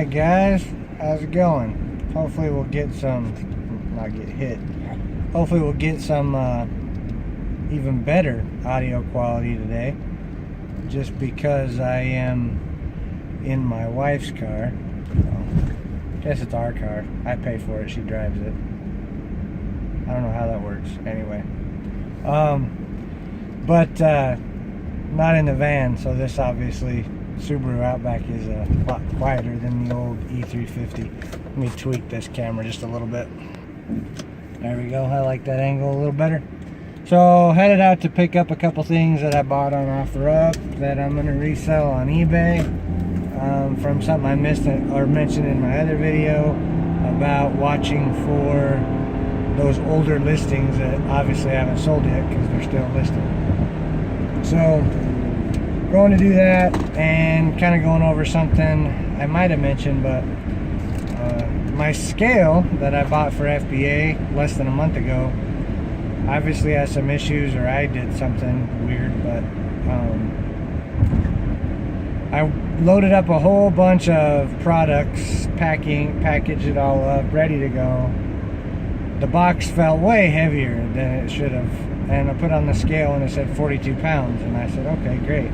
Alright guys, how's it going? Hopefully we'll get some, not get hit, hopefully we'll get some even better audio quality today, just because I am in my wife's car. Well, I guess it's our car. I pay for it, she drives it. I don't know how that works, anyway. But not in the van, so this obviously Subaru Outback is a lot quieter than the old E350. Let me tweak this camera just a little bit. There we go, I like that angle a little better. So headed out to pick up a couple things that I bought on OfferUp that I'm gonna resell on eBay, from something I missed or mentioned in my other video about watching for those older listings that obviously I haven't sold yet because they're still listed. So going to do that and kind of going over something I might have mentioned, but my scale that I bought for FBA less than a month ago obviously has some issues, or I did something weird, but I loaded up a whole bunch of products, packaged it all up, ready to go. The box felt way heavier than it should have, and I put on the scale and it said 42 pounds, and I said, okay, great.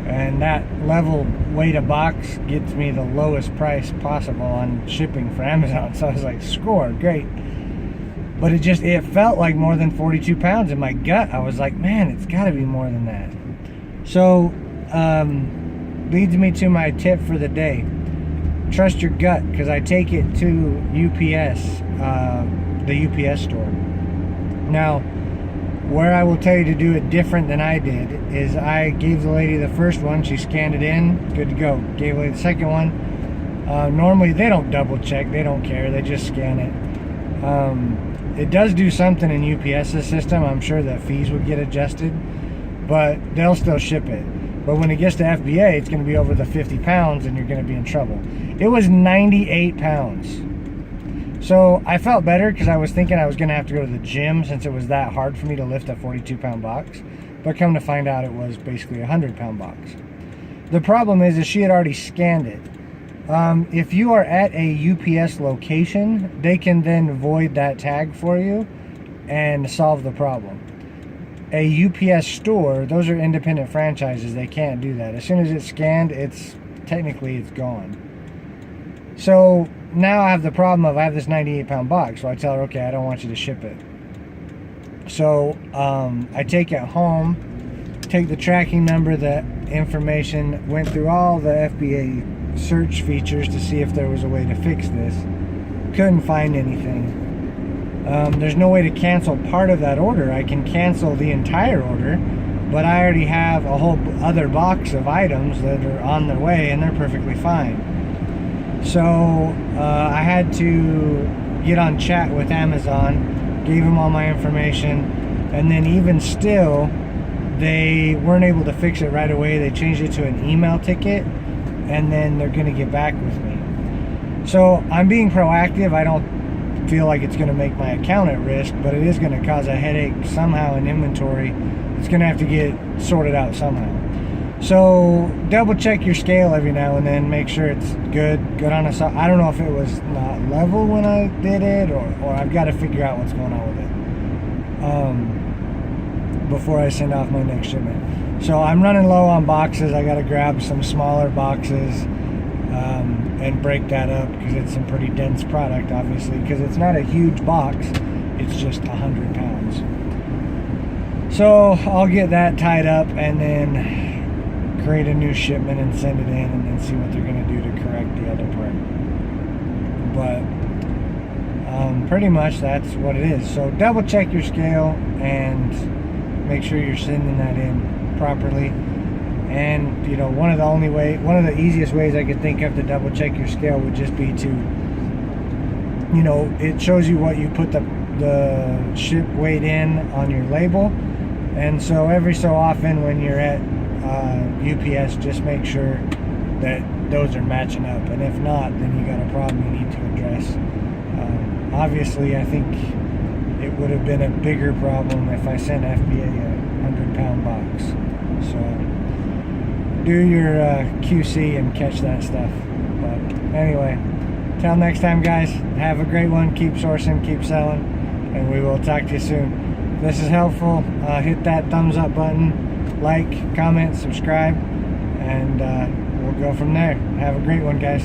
And that level weight of box gets me the lowest price possible on shipping for Amazon, so I was like, score, great. But it felt like more than 42 pounds in my gut. I was like, man, it's got to be more than that. So leads me to my tip for the day. Trust your gut, because I take it to UPS, the UPS store. Now, where I will tell you to do it different than I did is I gave the lady the first one, she scanned it in, good to go. Gave the lady the second one. Normally they don't double check, they don't care, they just scan it. It does do something in UPS's system. I'm sure that fees would get adjusted, but they'll still ship it. But when it gets to FBA, it's going to be over the 50 pounds and you're going to be in trouble. It was 98 pounds. So I felt better because I was thinking I was going to have to go to the gym since it was that hard for me to lift a 42 pound box. But come to find out, it was basically a 100 pound box. The problem is she had already scanned it. If you are at a UPS location, they can then void that tag for you and solve the problem. A UPS store, those are independent franchises, they can't do that. As soon as it's scanned, technically it's gone. So now I have the problem of I have this 98 pound box, so I tell her, okay, I don't want you to ship it. So I take it home, take the tracking number, the information, went through all the FBA search features to see if there was a way to fix this. Couldn't find anything. There's no way to cancel part of that order. I can cancel the entire order, but I already have a whole other box of items that are on their way and they're perfectly fine. So I had to get on chat with Amazon, gave them all my information, and then even still they weren't able to fix it right away. They changed it to an email ticket, and then they're going to get back with me. So I'm being proactive. I don't feel like it's going to make my account at risk, but it is going to cause a headache somehow in inventory. It's going to have to get sorted out somehow. So double check your scale every now and then, make sure it's good on a, I don't know if it was not level when I did it, or I've got to figure out what's going on with it before I send off my next shipment. So I'm running low on boxes. I got to grab some smaller boxes and break that up because it's some pretty dense product, obviously, because it's not a huge box, it's just 100 pounds. So I'll get that tied up and then create a new shipment and send it in, and then see what they're going to do to correct the other part. But pretty much that's what it is. So double check your scale and make sure you're sending that in properly. And you know, one of the easiest ways I could think of to double check your scale would just be to, you know, it shows you what you put the ship weight in on your label, and so every so often when you're at UPS, just make sure that those are matching up, and if not, then you got a problem you need to address. Obviously, I think it would have been a bigger problem if I sent FBA a 100 pound box. So do your QC and catch that stuff. But anyway, till next time, guys, have a great one. Keep sourcing, keep selling, and we will talk to you soon. If this is helpful, hit that thumbs up button, like, comment, subscribe, and we'll go from there. Have a great one, guys.